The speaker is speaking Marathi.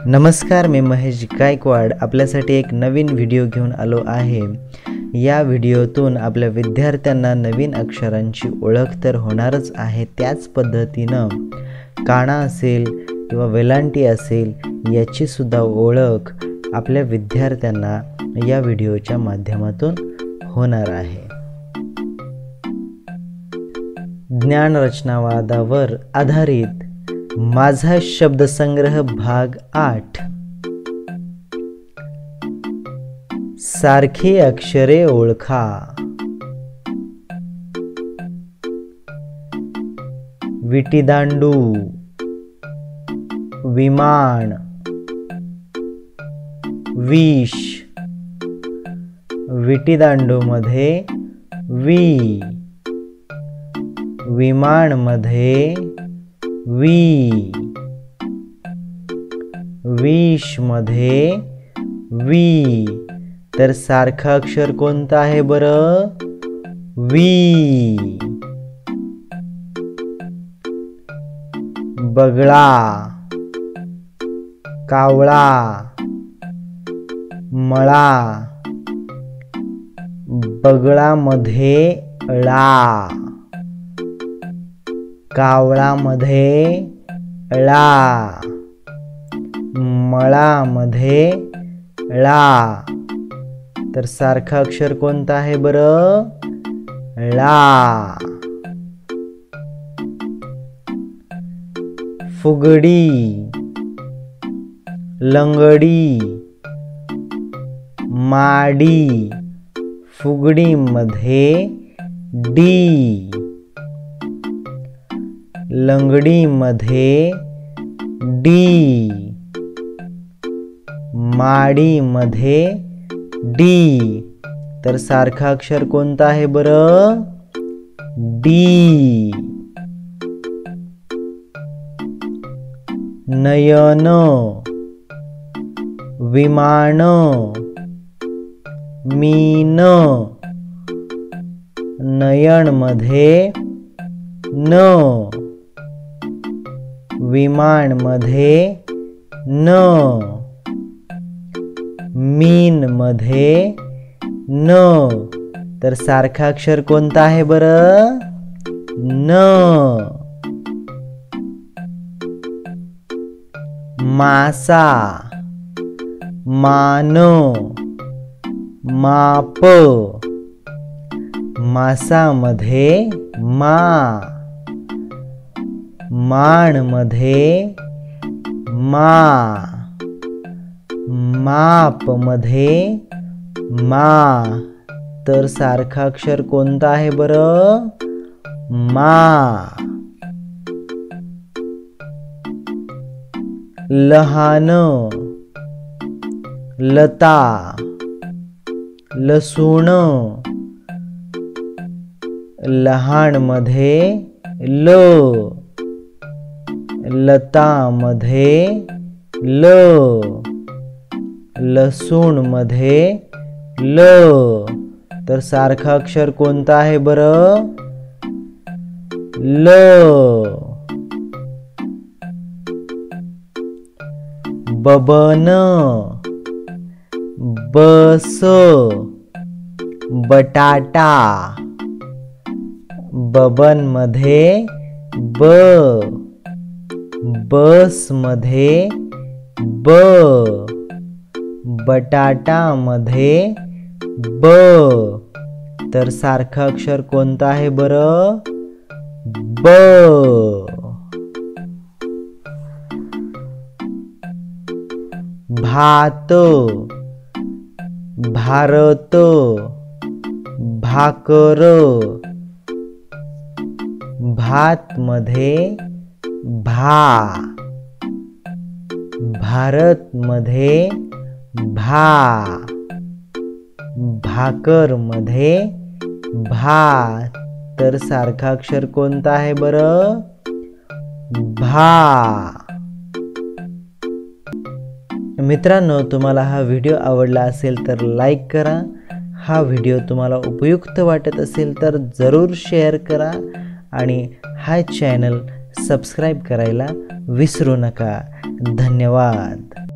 नमस्कार, मी महेश गायकवाड आपल्यासाठी एक नवीन व्हिडिओ घेऊन आलो आहे। या व्हिडिओतून आपल्या विद्यार्थ्यांना नवीन अक्षरांची ओळख तर होणारच आहे, त्याच पद्धतीनं काना असेल किंवा वेलांटी असेल याची सुद्धा ओळख आपल्या विद्यार्थ्यांना या व्हिडिओच्या माध्यमातून होणार आहे। ज्ञान रचनावादावर आधारित माझा शब्दसंग्रह भाग 8। सारखी अक्षरे ओळखा। विटीदांडू, विमान, विष। विटीदांडू मध्ये वी, विमान मध्ये वी, विष मध्ये वी। तर सारखा अक्षर कोणता आहे बरं? वी। बगळा, कावळा, मळा। बगळा मध्ये ळा, कावळा मध्ये ळा, मळा मध्ये ळा। तर सारखा अक्षर कोणता आहे बरं? ळा। फुगडी, लंगडी, माडी। फुगडी मध्ये डी, लंगडी मध्ये डी, माडी मध्ये डी। तर सारखा अक्षर कोणता आहे बरं? डी। नयन, विमान, मीन। नयन मध्ये न, विमान मध्ये न, मीन मध्ये न। तर सारखा अक्षर कोणता आहे बरं? न। मासा, मान, माप। मासा मध्ये मा, मान मध्ये मा, माप मध्ये मा। तर सारखा अक्षर कोणता आहे बरं? मा। लहान, लता, लसूण। लहान मध्ये ल, लता मध्ये ल, लसूण मध्ये ल। तर सारखा अक्षर कोणता आहे बरं? ल। बबन, बस, बटाटा। बबन मध्ये ब, बस मध्ये ब, बटाटा मध्ये ब। तर सारखा अक्षर कोणता आहे बरं? ब। भात, भारत, भाकर। भात मध्ये भा, भारत मध्ये भा, भाकर मध्ये भा। तर सारखा अक्षर कोणता आहे बरं? भा। मित्रांनो, तुम्हाला हा व्हिडिओ आवडला असेल तर लाईक करा। हा व्हिडिओ तुम्हाला उपयुक्त वाटत असेल तर जरूर शेअर करा आणि हा चॅनल सबस्क्राईब करायला विसरू नका। धन्यवाद।